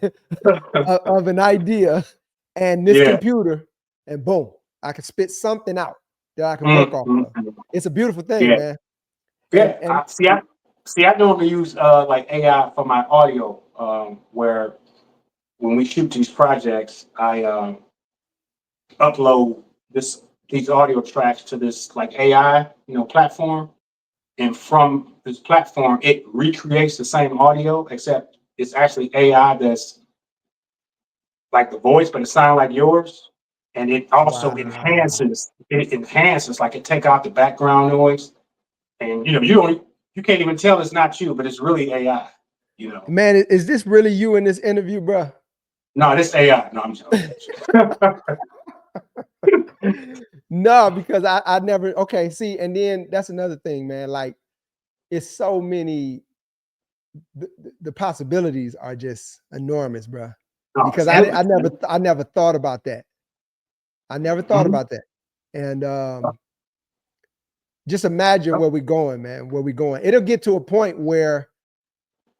of an idea and this
Yeah.
computer, and boom, I can spit something out that I can work
Mm,
off
mm,
of.
mm.
It's a beautiful thing,
Yeah,
man. And
yeah.
and
I normally use like AI for my audio, where when we shoot these projects, I upload these audio tracks to this like AI, platform, and from this platform, it recreates the same audio, except it's actually AI that's like the voice, but it sounds like yours, and it also
wow,
enhances. It enhances, like it take out the background noise, and you can't even tell it's not you, but it's really AI. You know,
man, is this really you in this interview, bro?
no, this AI. No, I'm joking.
No, because I never. Okay, see, and then that's another thing, man. Like it's so many. The possibilities are just enormous, bro.
No, it's
Because I
endless,
never
man.
I never thought about that. I never thought
Mhm.
about that. And just imagine where we're going, man. Where we're going. It'll get to a point where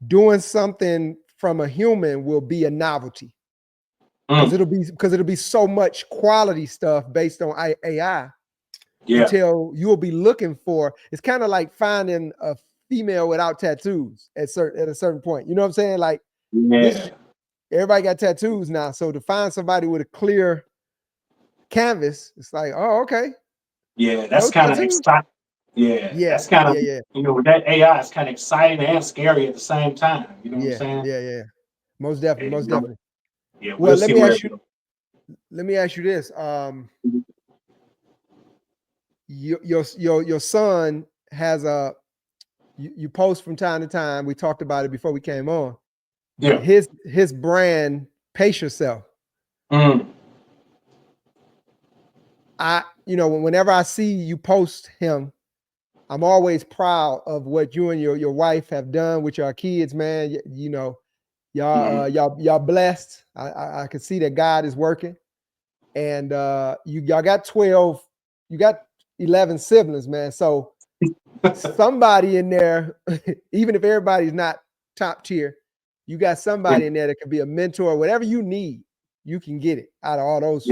doing something from a human will be a novelty because
Mm,
it'll be so much quality stuff based on AI
yeah,
until you'll be looking for. It's kind of like finding a female without tattoos at a certain point. You know what I'm saying? Like this,
yeah,
everybody got tattoos now. So to find somebody with a clear canvas, it's like, oh, okay,
yeah.
no
That's kind of
tattoos.
exciting. Yeah,
Yeah,
that's kind of
yeah, yeah,
with that AI, it's kind of exciting and scary at the same time. You know what I'm
yeah,
saying?
yeah, yeah. Most definitely,
And,
most definitely.
yeah,
Well,
we'll see where it goes.
let me ask you this. Your son has you post from time to time. We talked about it before we came on.
Yeah.
his brand, Pace Yourself.
Mm.
Whenever I see you post him, I'm always proud of what you and your wife have done with your kids, man. Y'all blessed. I can see that God is working, and y'all got 12, you got 11 siblings, man. So somebody in there, even if everybody's not top tier, you got somebody in there that could be a mentor. Whatever you need, you can get it out of all those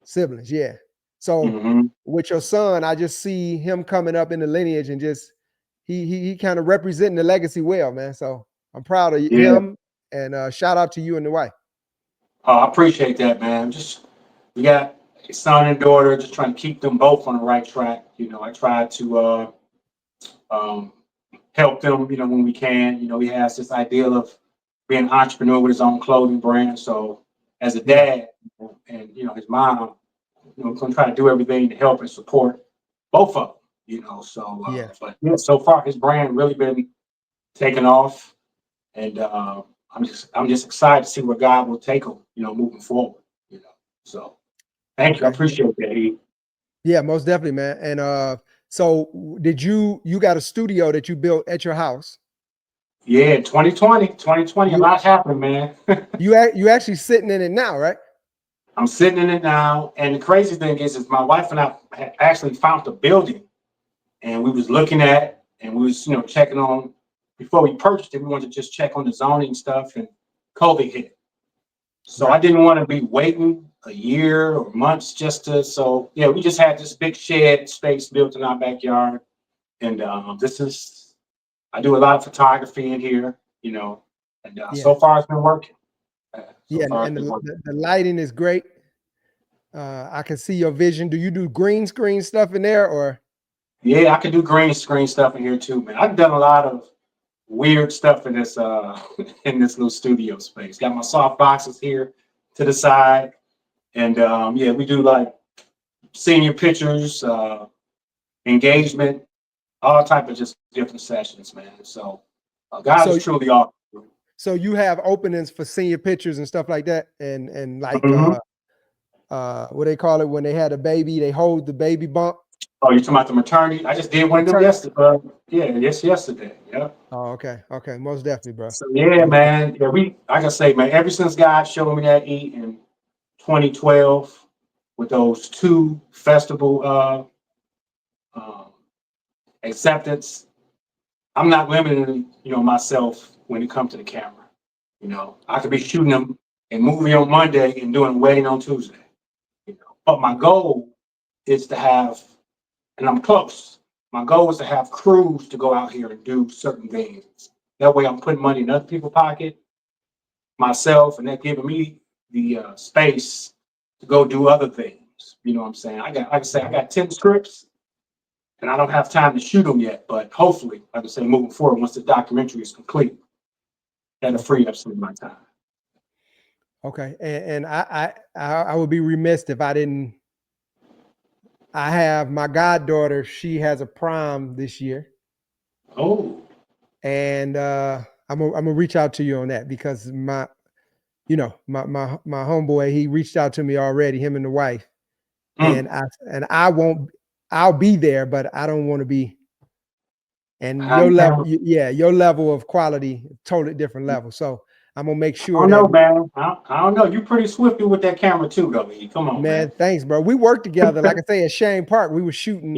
siblings. Yeah. So with your son, I just see him coming up in the lineage and just he kind of representing the legacy well, man. So I'm proud of him, and shout out to you and the wife.
I appreciate that, man. We got a son and daughter, just trying to keep them both on the right track. I try to help them, when we can. He has this ideal of being an entrepreneur with his own clothing brand. So as a dad, and his mom, I'm going to try to do everything to help and support both of them. So but yeah, so far his brand really been taking off, and I'm just excited to see where God will take him, moving forward. So thank you, I appreciate that.
Yeah, most definitely, man. And so did you got a studio that you built at your house?
Yeah, 2020, a lot happened, man.
You actually sitting in it now, right?
I'm sitting in it now, and the crazy thing is my wife and I had actually found the building, and we was looking at, and we was checking on before we purchased it. We wanted to just check on the zoning stuff, and COVID hit. So I didn't want to be waiting a year or months so yeah, we just had this big shed space built in our backyard, and I do a lot of photography in here, and so far it's been working.
And the lighting is great. I can see your vision. Do you do green screen stuff in there, or?
Yeah, I can do green screen stuff in here too, man. I've done a lot of weird stuff in this in this little studio space. Got my soft boxes here to the side, and yeah, we do like senior pictures, engagement, all type of just different sessions, man. So God is truly awesome.
So you have openings for senior pictures and stuff like that, and like what they call it when they had a baby, they hold the baby bump.
Oh, you're talking about the maternity? I just did one of them yesterday. Yesterday. Yeah.
Oh, okay. Most definitely, bro.
So yeah, man. Yeah, like I say, man, ever since God showed me that in 2012 with those 2 festival acceptance, I'm not limiting, myself when it comes to the camera. I could be shooting a movie on Monday and doing a wedding on Tuesday. But my goal is to have, and I'm close. My goal is to have crews to go out here and do certain things. That way, I'm putting money in other people's pocket, myself, and they're giving me the space to go do other things. You know what I'm saying? I got 10 scripts, and I don't have time to shoot them yet. But hopefully, like I say, moving forward, once the documentary is complete, that'll free up some of my time.
Okay, and I would be remiss if I didn't. I have my goddaughter. She has a prom this year.
Oh.
And I'm gonna reach out to you on that because my homeboy, he reached out to me already, him and the wife. And I'll be there, but I don't want to be. And your level of quality, totally different level. So I'm gonna make sure.
I don't know, man. I don't know. You're pretty swifty with that camera too, though. Come on, man.
Thanks, bro. We worked together. Like I say, at Shane Park, we were shooting.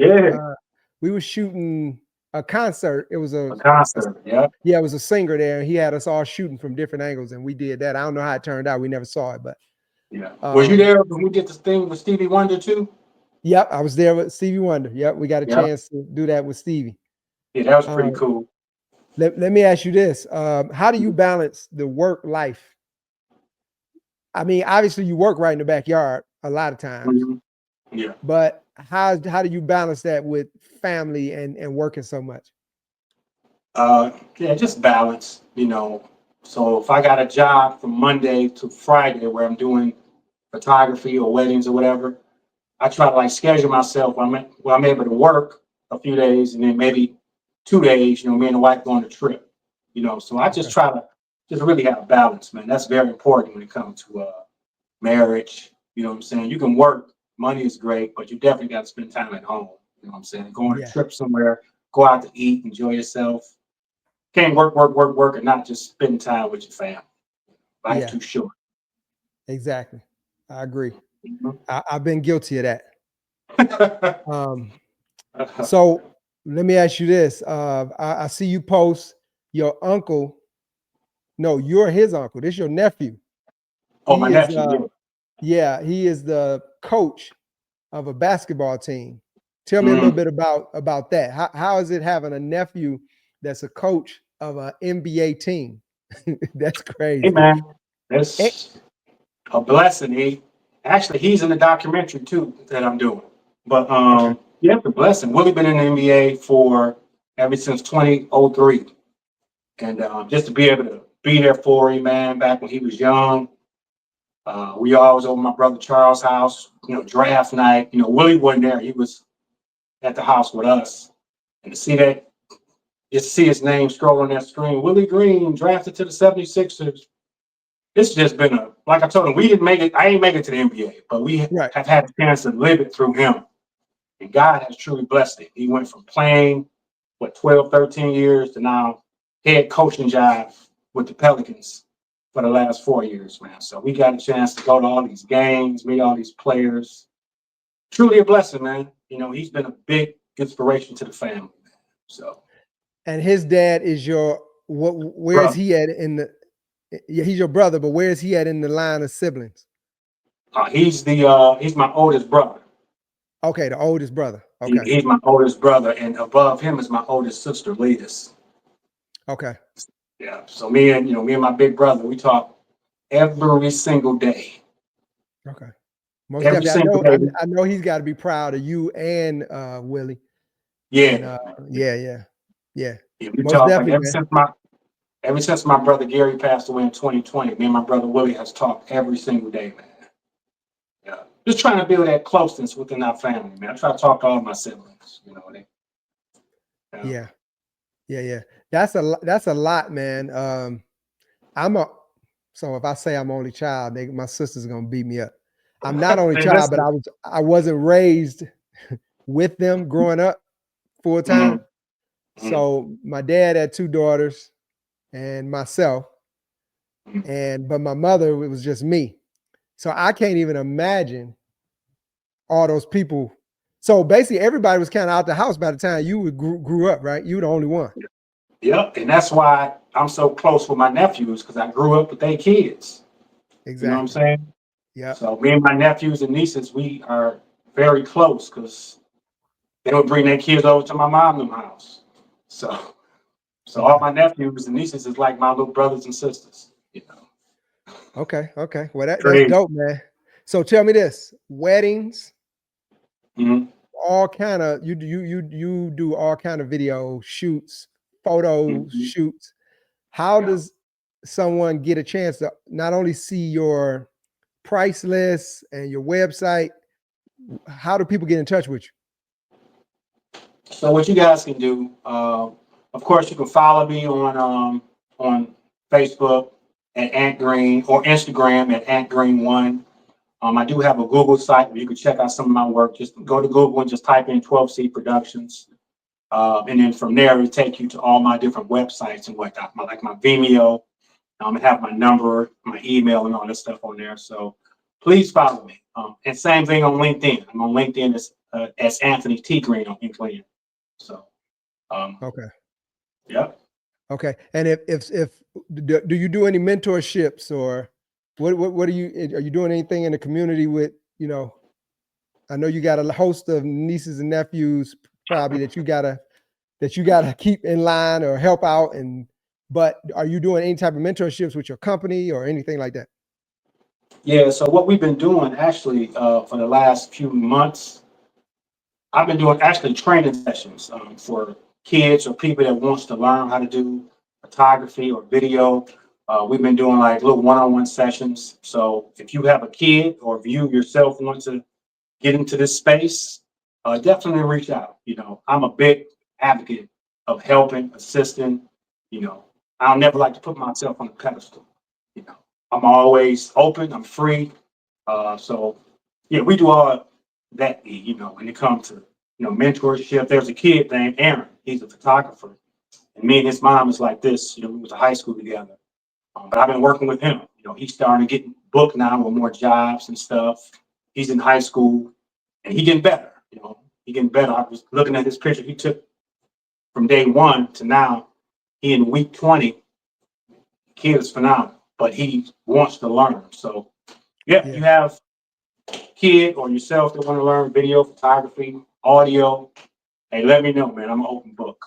We were shooting a concert. It was a
concert.
Yeah, it was a singer there. He had us all shooting from different angles, and we did that. I don't know how it turned out. We never saw it, but
was you there when we did this thing with Stevie Wonder too?
Yep, I was there with Stevie Wonder. Yep, we got a chance to do that with Stevie.
Yeah, that was pretty cool.
Let me ask you this: how do you balance the work life? I mean, obviously, you work right in the backyard a lot of times.
Yeah.
But how do you balance that with family and working so much?
Yeah, just balance, So if I got a job from Monday to Friday where I'm doing photography or weddings or whatever, I try to schedule myself where I'm able to work a few days and then maybe 2 days, me and the wife go on a trip, So I just try to just really have balance, man. That's very important when it comes to marriage. You know what I'm saying? You can work, money is great, but you definitely got to spend time at home. You know what I'm saying? Go on a
Yeah,
trip somewhere, go out to eat, enjoy yourself. Can't work, work, work, work, and not just spend time with your family. Life
yeah,
too short.
exactly. I agree.
Mhm.
I've been guilty of that. Um, so let me ask you this. I see you post your uncle. No, you're his uncle. This your nephew.
Oh, my
He is
nephew, yeah.
yeah, he is the coach of a basketball team. Tell me a little
Mm.
bit about that. How is it having a nephew that's a coach of an NBA team? That's
Hey,
crazy.
man,
Eh,
it's a blessing. He's in the documentary too that I'm doing. But
okay.
yeah, it's a blessing. Willie been in the NBA for ever since 2003, and just to be able to be there for him, man, back when he was young. We always over my brother Charles' house. You know, draft night. You know, Willie wasn't there. He was at the house with us, and to see that, just to see his name scroll on that screen, Willie Green drafted to the 76ers. It's just been like I told him, we didn't make it. I ain't make it to the NBA, but we
Right.
have had a chance to live it through him. And God has truly blessed him. He went from playing, 12, 13 years to now head coaching job with the Pelicans for the last 4 years, man. So we got a chance to go to all these games, meet all these players. Truly a blessing, man. You know, he's been a big inspiration to the family, man. So,
And his dad is your what? Where is
brother,
he at in the? Yeah, he's your brother, but where is he at in the line of siblings?
he's my oldest brother.
Okay, the oldest brother. Okay,
He's my oldest brother, and above him is my oldest sister, Letus.
okay,
Yeah. So me and my big brother, we talk every single day.
okay. Most
Every
definitely.
single day.
I know he's got to be proud of you and Willie. And
Yeah.
yeah.
Yeah, we
Most
talk like
definitely, man.
ever since my brother Gary passed away in 2020, me and my brother Willie has talked every single day, man. Yeah. Just trying to build that closeness within our family, man. I try to talk to all my siblings, yeah.
Yeah, yeah. That's a lot, man. I'm a so if I say I'm only child, my sister's gonna beat me up. I'm not only
Man,
child, but
listen.
I wasn't raised with them growing up full time.
Mm, mm,
So my dad had two daughters and myself,
mm.
and but my mother, it was just me. So I can't even imagine all those people. So basically, everybody was kind of out the house by the time you grew up, right? You were the only one.
Yep. And that's why I'm so close with my nephews, because I grew up with their kids. You know what I'm
Exactly.
saying?
Yeah.
So me and my nephews and nieces, we are very close because they would bring their kids over to my mom's house. So all
Okay.
my nephews and nieces is like my little brothers and sisters.
Okay. Well, that's
Crazy.
dope, man. So tell me this: weddings,
Mhm,
all kind of you do all kind of video shoots, photo
mhm.
shoots. How
Yeah.
does someone get a chance to not only see your price list and your website? How do people get in touch with you?
So what you guys can do, of course, you can follow me on Facebook at Ant Green or Instagram at Ant Green One. I do have a Google site where you can check out some of my work. Just go to Google and just type in 12C Productions. And then from there, it'll take you to all my different websites and whatnot, like my Vimeo. I have my number, my email, and all that stuff on there. So please follow me. And same thing on LinkedIn. I'm on LinkedIn as Anthony T. Green on LinkedIn. So, um,
Okay.
yeah.
Okay. And if do you do any mentorships or what are you doing anything in the community with, I know you got a host of nieces and nephews probably that you gotta keep in line or help out but are you doing any type of mentorships with your company or anything like that?
Yeah. So what we've been doing actually for the last few months, I've been doing actually training sessions for kids or people that wants to learn how to do photography or video. We've been doing like little one-on-one sessions. So if you have a kid or if you yourself want to get into this space, definitely reach out. I'm a big advocate of helping, assisting. You know, I'll never like to put myself on a pedestal. You know, I'm always open. I'm free. So yeah, we do all that. You know, when it comes to mentorship. There's a kid named Aaron. He's a photographer, and me and his mom is like this. You know, we went to high school together. But I've been working with him. You know, he's starting to get booked now with more jobs and stuff. He's in high school, and he getting better. You know, he getting better. I was looking at this picture he took from day one to now. He in week 20. Kid is phenomenal, but he wants to learn. So, yeah, you have a kid or yourself that want to learn video, photography, audio. Hey, let me know, man. I'm an open book.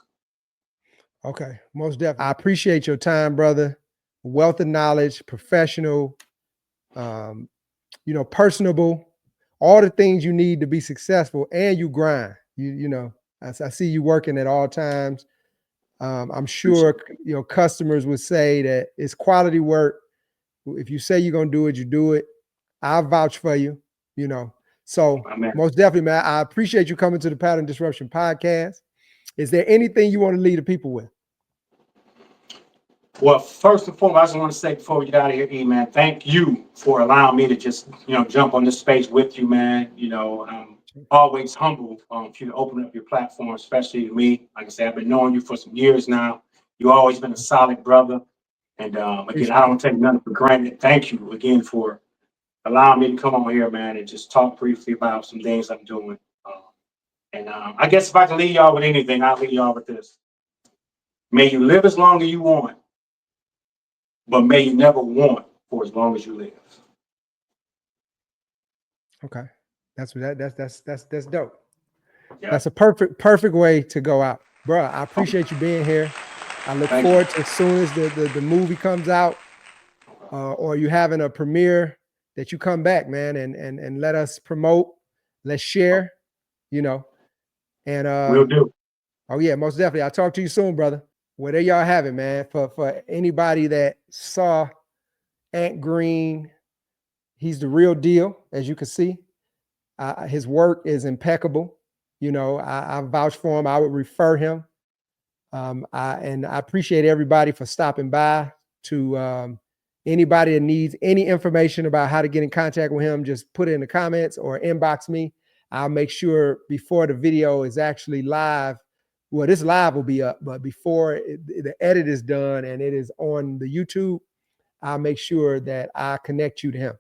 Okay, most definitely. I appreciate your time, brother. Wealth of knowledge, professional, personable, all the things you need to be successful, and you grind. I see you working at all times. I'm sure customers would say that it's quality work. If you say you're gonna do it, you do it. I'll vouch for you. So most definitely, man. I appreciate you coming to the Pattern Disruption Podcast. Is there anything you want to leave the people with?
Well, first and foremost, I just want to say before we get out of here, E, man, thank you for allowing me to just, jump on this space with you, man. I'm always humble for you to open up your platform, especially to me. Like I said, I've been knowing you for some years now. You've always been a solid brother. And again, I don't take nothing for granted. Thank you again for allowing me to come on here, man, and just talk briefly about some things I'm doing. I guess if I can leave y'all with anything, I'll leave y'all with this. May you live as long as you want, but may you never want for as long as you live.
Okay, that's dope.
Yeah.
That's a perfect way to go out, bro. I appreciate you being here. I look forward to as soon as the movie comes out, or you having a premiere, that you come back, man, and let us promote, let's share, and
Will do.
Oh yeah, most definitely. I'll talk to you soon, brother. Well, there y'all have it, man. For anybody that saw Ant Green, he's the real deal, as you can see. His work is impeccable. I vouch for him. I would refer him. I appreciate everybody for stopping by. To anybody that needs any information about how to get in contact with him, just put it in the comments or inbox me. I'll make sure before the video is actually live. Well, this live will be up, but before the edit is done and it is on the YouTube, I'll make sure that I connect you to him.